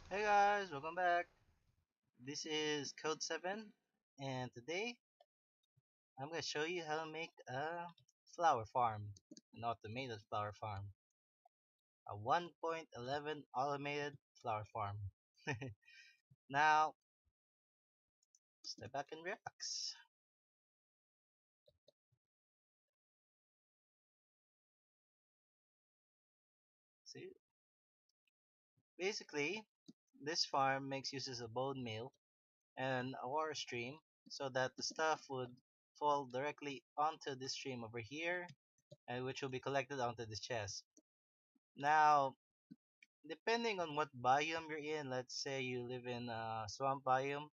Hey guys, welcome back. This is Code 7, and today I'm going to show you how to make a flower farm, an automated flower farm, a 1.11 automated flower farm. Now, step back and relax. See, basically, this farm makes uses of bone meal and a water stream so that the stuff would fall directly onto this stream over here, and which will be collected onto this chest. Now, depending on what biome you're in, let's say you live in a swamp biome,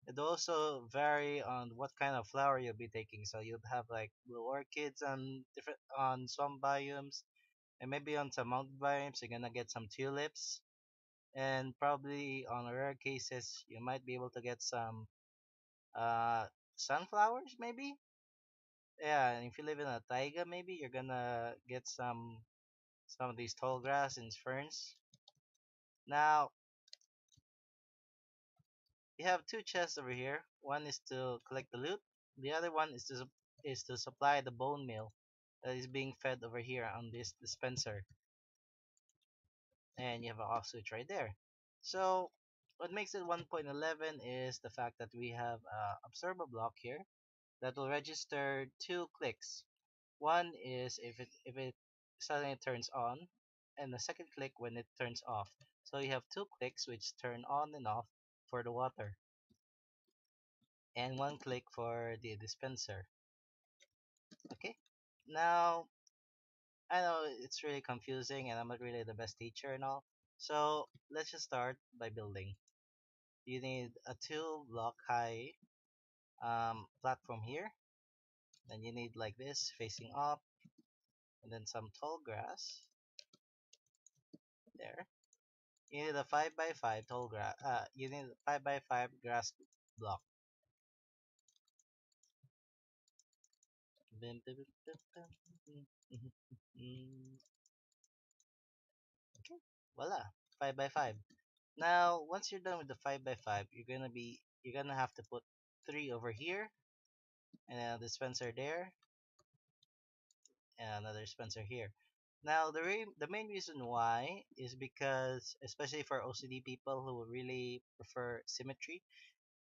it also vary on what kind of flower you'll be taking. So you'll have like blue orchids on different on swamp biomes, and maybe on some mountain biomes you're gonna get some tulips, and probably on rare cases you might be able to get some uh sunflowers maybe. Yeah, and if you live in a taiga, maybe you're gonna get some of these tall grass and ferns. Now, you have two chests over here. One is to collect the loot. The other one is to supply the bone meal that is being fed over here on this dispenser. And you have an off switch right there. So what makes it 1.11 is the fact that we have a observer block here that will register two clicks. One is if it suddenly turns on, and the second click when it turns off. So you have two clicks which turn on and off for the water, and one click for the dispenser. Okay. Now, I know it's really confusing and I'm not really the best teacher and all. So let's just start by building. You need a 2 block high platform here. Then you need like this facing up, and then some tall grass there. You need a 5 by 5 tall grass. You need a 5 by 5 grass block. Okay, voila, 5 by 5. Now, once you're done with the 5 by 5, you're gonna have to put three over here, and a dispenser there, and another dispenser here. Now, the main reason why is because, especially for OCD people who really prefer symmetry,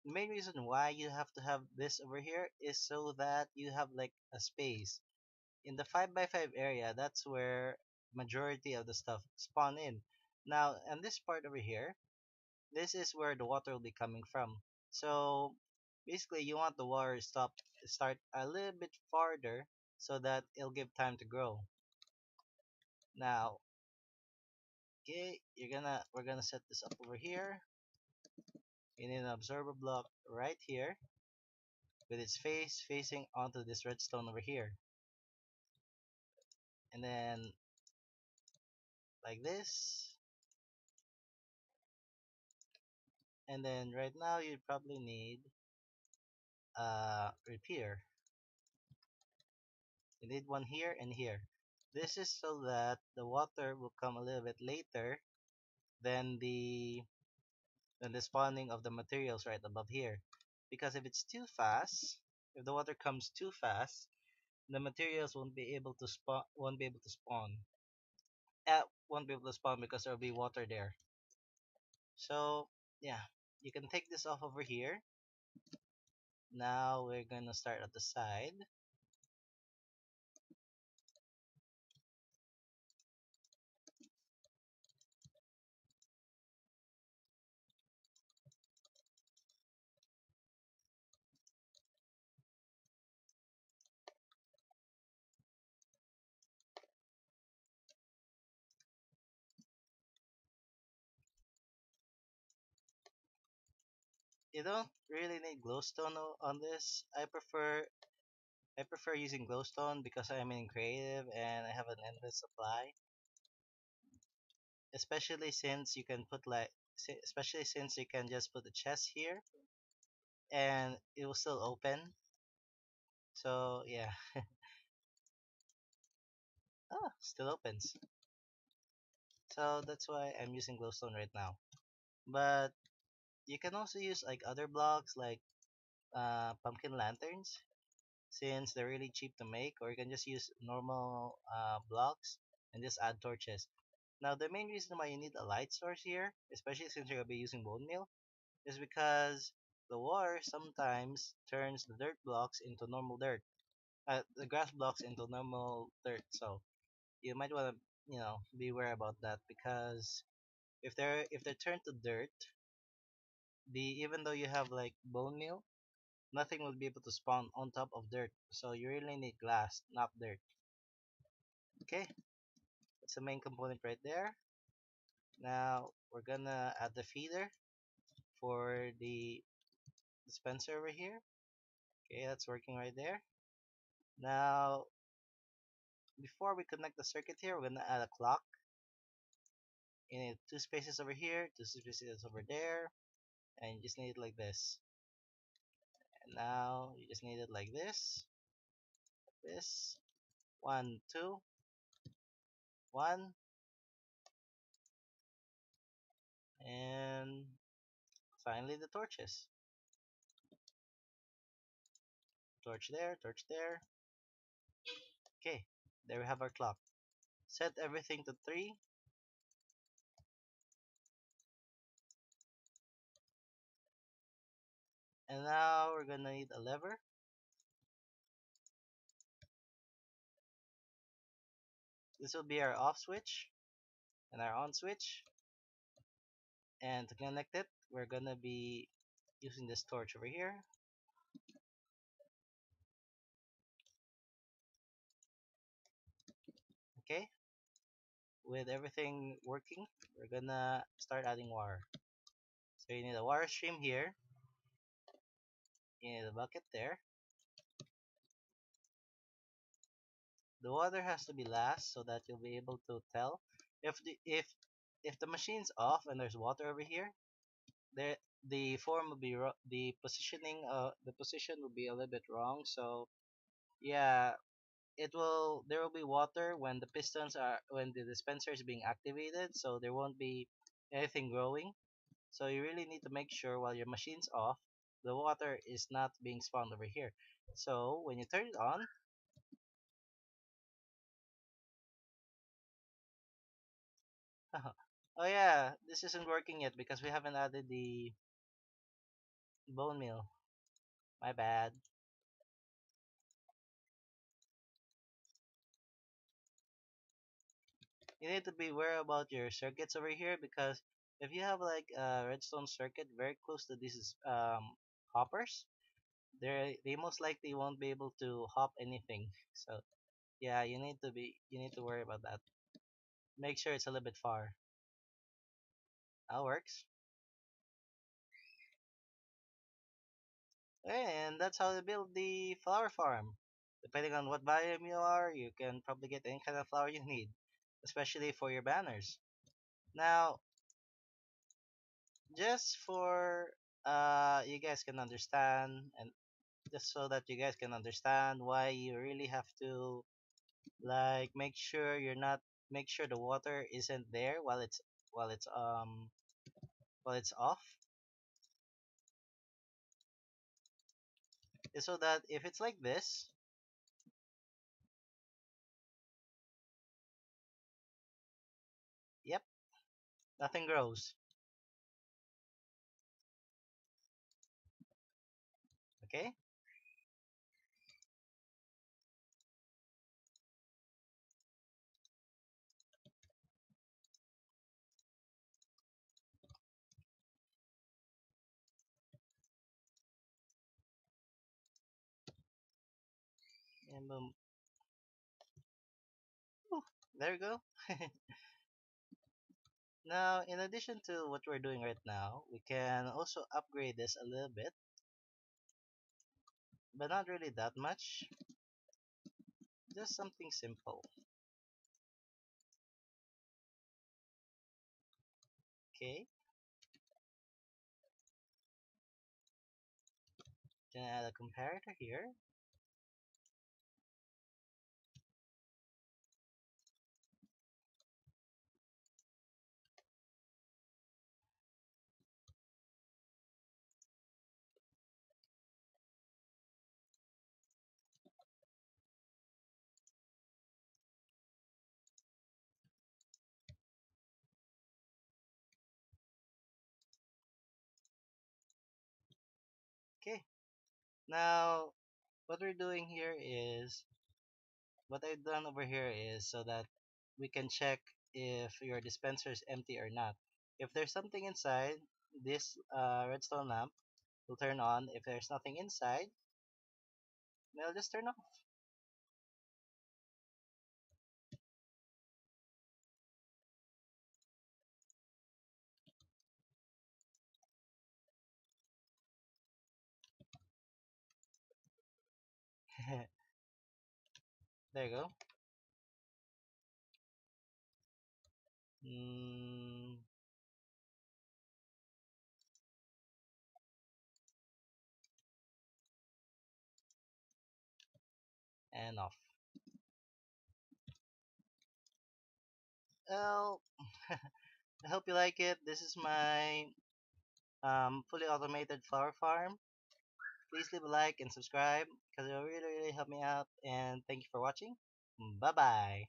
the main reason why you have to have this over here is so that you have like a space. In the 5 by 5 area, that's where majority of the stuff spawn in. Now, and this part over here, this is where the water will be coming from. So basically, you want the water start a little bit farther so that it'll give time to grow. Now, okay, we're gonna set this up over here. You need an observer block right here with its face facing onto this redstone over here, and then like this. And then right now you probably need a repeater. You need one here and here. This is so that the water will come a little bit later than the spawning of the materials right above here. Because if it's too fast, if the water comes too fast, the materials won't be able to spawn. Won't be able to spawn because there'll be water there. So yeah, you can take this off over here. Now we're gonna start at the side. You don't really need glowstone on this. I prefer using glowstone because I'm in creative and I have an endless supply. Especially since you can just put a chest here and it will still open. So yeah, still opens. So that's why I'm using glowstone right now. But you can also use like other blocks like pumpkin lanterns since they're really cheap to make, or you can just use normal blocks and just add torches. Now, the main reason why you need a light source here, especially since you're going to be using bone meal, is because the water sometimes turns the dirt blocks into normal dirt, the grass blocks into normal dirt. So you might want to, be aware about that because if they're turned to dirt, the even though you have like bone meal, nothing will be able to spawn on top of dirt. So you really need glass, not dirt. Okay, that's the main component right there. Now we're gonna add the feeder for the dispenser over here. Okay, that's working right there. Now, before we connect the circuit here, we're gonna add a clock. You need two spaces over here, two spaces over there, and you just need it like this. And now you just need it like this. One, two, one, and finally the torches. Torch there, torch there. Okay, there we have our clock. Set everything to 3. And now we're gonna need a lever. This will be our off switch and our on switch. And to connect it, we're gonna be using this torch over here. Okay, with everything working, we're gonna start adding water. So you need a water stream here. You need a bucket there. The water has to be last so that you'll be able to tell if the machine's off and there's water over here. There, the form will be the positioning. The position will be a little bit wrong. So yeah, it will. There will be water when the dispenser is being activated. So there won't be anything growing. So you really need to make sure while your machine's off, the water is not being spawned over here. So when you turn it on, oh yeah, this isn't working yet because we haven't added the bone meal. My bad. You need to be aware about your circuits over here because if you have like a redstone circuit very close to these hoppers, they most likely won't be able to hop anything. So yeah, you need to worry about that. Make sure it's a little bit far. That works. And that's how they build the flower farm. Depending on what biome you are, you can probably get any kind of flower you need, especially for your banners. Now, just for you guys can understand, and just so that you guys can understand why you really have to like make sure the water isn't there while it's um while it's off, is so that if it's like this, yep, nothing grows. Okay. And boom. Whew, there we go. Now, in addition to what we're doing right now, we can also upgrade this a little bit, but not really that much. Just something simple. Okay, then add a comparator here. Now, what we're doing here is what I've done over here is so that we can check if your dispenser is empty or not. If there's something inside, this redstone lamp will turn on. If there's nothing inside, they'll just turn off. There you go. Mm, and off. Well, I hope you like it. This is my fully automated flower farm. Please leave a like and subscribe because it will really, really help me out. And thank you for watching. Bye bye.